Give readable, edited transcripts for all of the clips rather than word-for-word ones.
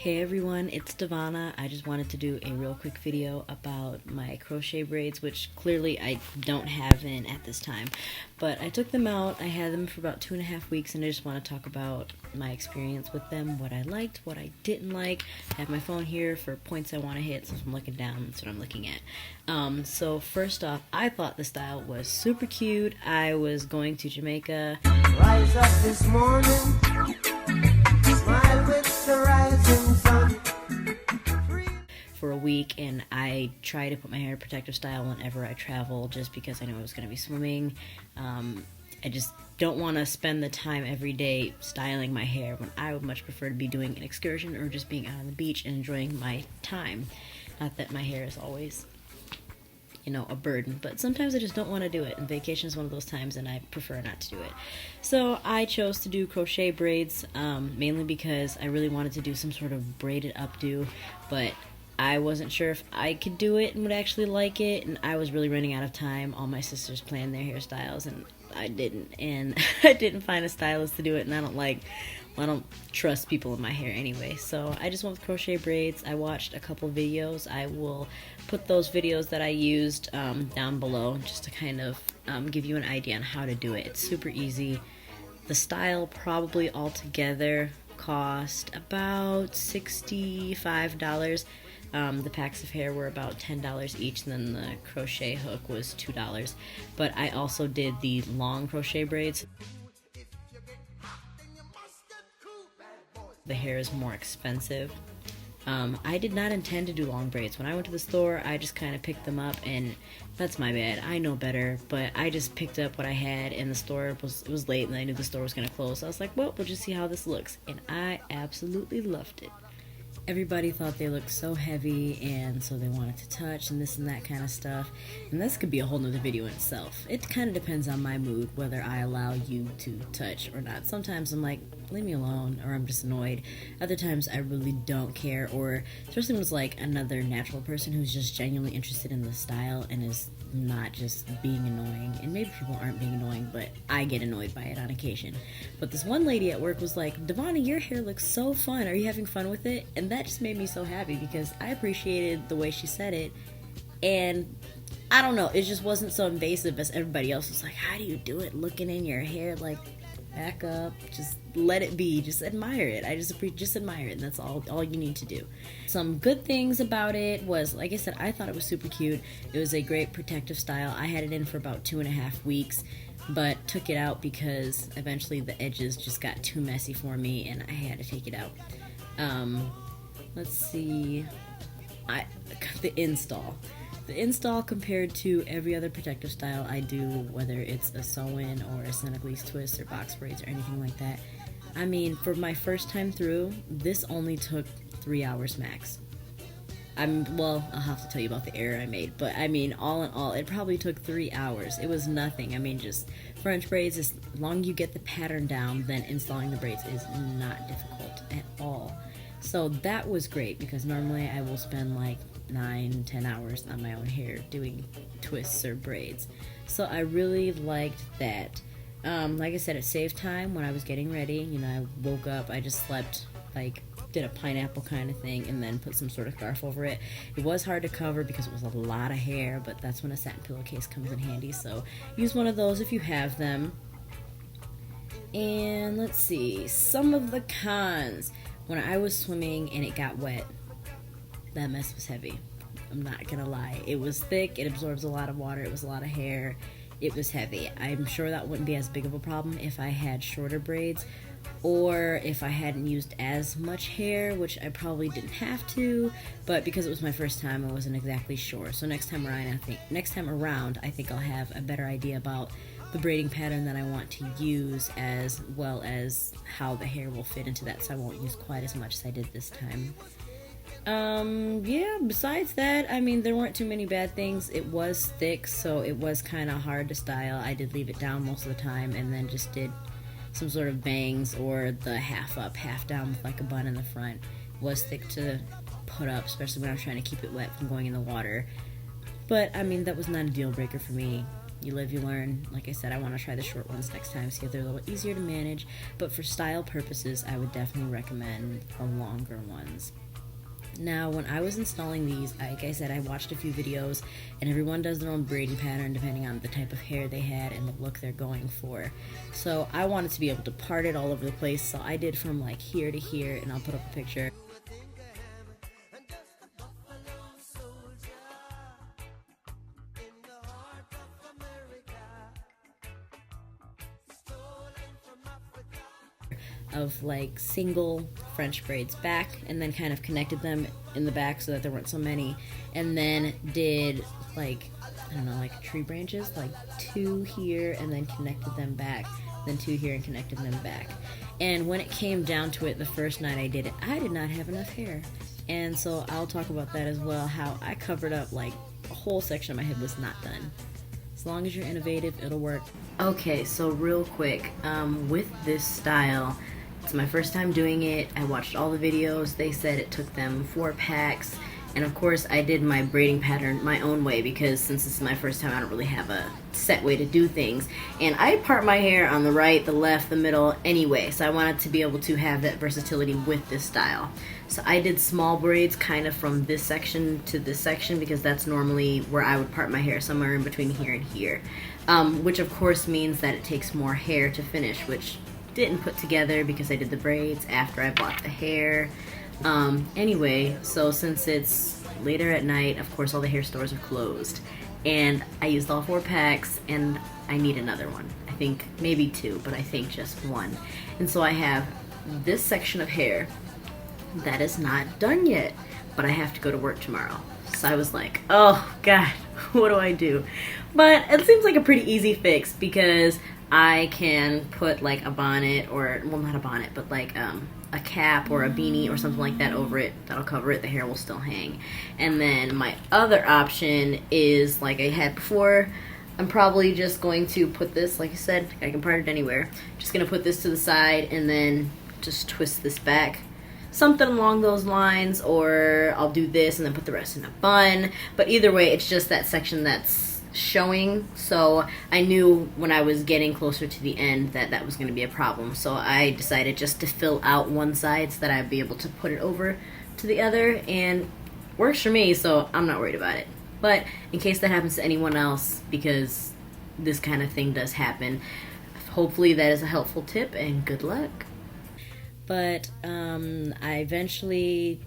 Hey everyone, it's Devana. I just wanted to do a real quick video about my crochet braids, which clearly I don't have in at this time. But I took them out, I had them for about 2.5 weeks, and I just want to talk about my experience with them, what I liked, what I didn't like. I have my phone here for points I want to hit, so if I'm looking down, that's what I'm looking at. So first off, I thought the style was super cute. I was going to Jamaica. Rise up this morning. Smile with the rising sun. For a week, and I try to put my hair in protective style whenever I travel just because I know I was going to be swimming. I just don't want to spend the time every day styling my hair when I would much prefer to be doing an excursion or just being out on the beach and enjoying my time. Not that my hair is always, a burden, but sometimes I just don't want to do it, and vacation is one of those times, and I prefer not to do it. So I chose to do crochet braids, mainly because I really wanted to do some sort of braided updo, but I wasn't sure if I could do it and would actually like it, and I was really running out of time. All my sisters planned their hairstyles, and I didn't, and I didn't find a stylist to do it, and I don't trust people in my hair anyway, so I just went with crochet braids. I watched a couple videos. I will put those videos that I used down below just to kind of give you an idea on how to do it. It's super easy. The style probably altogether cost about $65. The packs of hair were about $10 each, and then the crochet hook was $2. But I also did the long crochet braids. The hair is more expensive. I did not intend to do long braids. When I went to the store, I just kind of picked them up, and that's my bad. I know better, but I just picked up what I had, and it was late, and I knew the store was going to close. So I was like, well, we'll just see how this looks, and I absolutely loved it. Everybody thought they looked so heavy, and so they wanted to touch and this and that kind of stuff, and this could be a whole nother video in itself. It kind of depends on my mood whether I allow you to touch or not. Sometimes I'm like, leave me alone, or I'm just annoyed. Other times I really don't care, or especially when it's like another natural person who's just genuinely interested in the style and is not just being annoying. And maybe people aren't being annoying, but I get annoyed by it on occasion. But this one lady at work was like, Devana, your hair looks so fun. Are you having fun with it? And that just made me so happy because I appreciated the way she said it. And I don't know, it just wasn't so invasive as everybody else was like, how do you do it? Looking in your hair, like, back up, just let it be, just admire it. I just admire it, and that's all you need to do. Some good things about it was, like I said, I thought it was super cute. It was a great protective style. I had it in for about 2.5 weeks, but took it out because eventually the edges just got too messy for me, and I had to take it out. Let's see, the install. The install compared to every other protective style I do, whether it's a sew-in or a Senegalese twist or box braids or anything like that, I mean, for my first time through, this only took 3 hours max. Well, I'll have to tell you about the error I made, but I mean, all in all, it probably took 3 hours. It was nothing. I mean, just French braids, as long as you get the pattern down, then installing the braids is not difficult at all. So that was great because normally I will spend like 9-10 hours on my own hair doing twists or braids. So I really liked that. Like I said, it saved time when I was getting ready. I woke up, I just slept, did a pineapple kind of thing, and then put some sort of scarf over it. It was hard to cover because it was a lot of hair, but that's when a satin pillowcase comes in handy. So use one of those if you have them. And let's see, some of the cons. When I was swimming and it got wet, that mess was heavy. I'm not gonna lie. It was thick, it absorbs a lot of water, it was a lot of hair, it was heavy. I'm sure that wouldn't be as big of a problem if I had shorter braids, or if I hadn't used as much hair, which I probably didn't have to, but because it was my first time, I wasn't exactly sure. So next time around, I think I'll have a better idea about the braiding pattern that I want to use, as well as how the hair will fit into that, so I won't use quite as much as I did this time. Yeah, besides that, I mean, there weren't too many bad things. It was thick, so it was kind of hard to style. I did leave it down most of the time, and then just did some sort of bangs or the half up, half down with like a bun in the front. It was thick to put up, especially when I was trying to keep it wet from going in the water. But, I mean, that was not a deal breaker for me. you live, you learn. Like I said, I want to try the short ones next time, see if they're a little easier to manage, but for style purposes, I would definitely recommend the longer ones. Now, when I was installing these, like I said, I watched a few videos, and everyone does their own braiding pattern depending on the type of hair they had and the look they're going for. So I wanted to be able to part it all over the place, so I did from like here to here, and I'll put up a picture. Of like single French braids back, and then kind of connected them in the back so that there weren't so many, and then did like, I don't know, like tree branches, like 2 here and then connected them back, then 2 here and connected them back. And when it came down to it, the first night I did it, I did not have enough hair, and so I'll talk about that as well, how I covered up like a whole section of my head was not done. As long as you're innovative, it'll work. Okay, so real quick, with this style, it's my first time doing it. I watched all the videos. They said it took them 4 packs. And of course, I did my braiding pattern my own way because since this is my first time, I don't really have a set way to do things. And I part my hair on the right, the left, the middle anyway. So I wanted to be able to have that versatility with this style. So I did small braids kind of from this section to this section because that's normally where I would part my hair, somewhere in between here and here. Which of course means that it takes more hair to finish, which didn't put together because I did the braids after I bought the hair. Anyway, so since it's later at night, of course all the hair stores are closed, and I used all 4 packs, and I need another one. I think maybe 2, but I think just 1. And so I have this section of hair that is not done yet, but I have to go to work tomorrow. So I was like, oh god, what do I do? But it seems like a pretty easy fix because I can put like a bonnet, or, well, not a bonnet, but like a cap or a beanie or something like that over it. That'll cover it. The hair will still hang. And then my other option is, like I had before, I'm probably just going to put this, like I said, I can part it anywhere. Just going to put this to the side and then just twist this back. Something along those lines, or I'll do this and then put the rest in a bun. But either way, it's just that section that's showing, so I knew when I was getting closer to the end that that was going to be a problem, so I decided just to fill out one side so that I'd be able to put it over to the other, and works for me, so I'm not worried about it. But in case that happens to anyone else, because this kind of thing does happen, hopefully that is a helpful tip, and good luck. But I eventually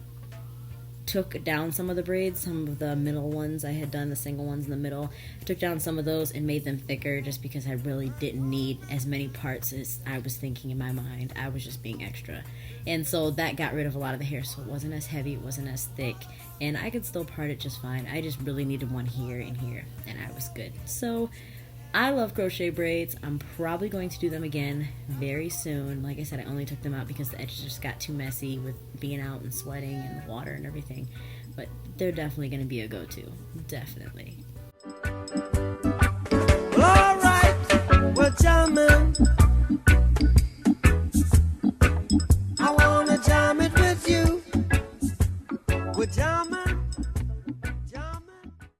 took down some of the braids, some of the middle ones I had done, the single ones in the middle. I took down some of those and made them thicker just because I really didn't need as many parts as I was thinking in my mind. I was just being extra. And so that got rid of a lot of the hair, so it wasn't as heavy, it wasn't as thick, and I could still part it just fine. I just really needed one here and here, and I was good. So I love crochet braids. I'm probably going to do them again very soon. Like I said, I only took them out because the edges just got too messy with being out and sweating and water and everything. But they're definitely going to be a go-to. Definitely.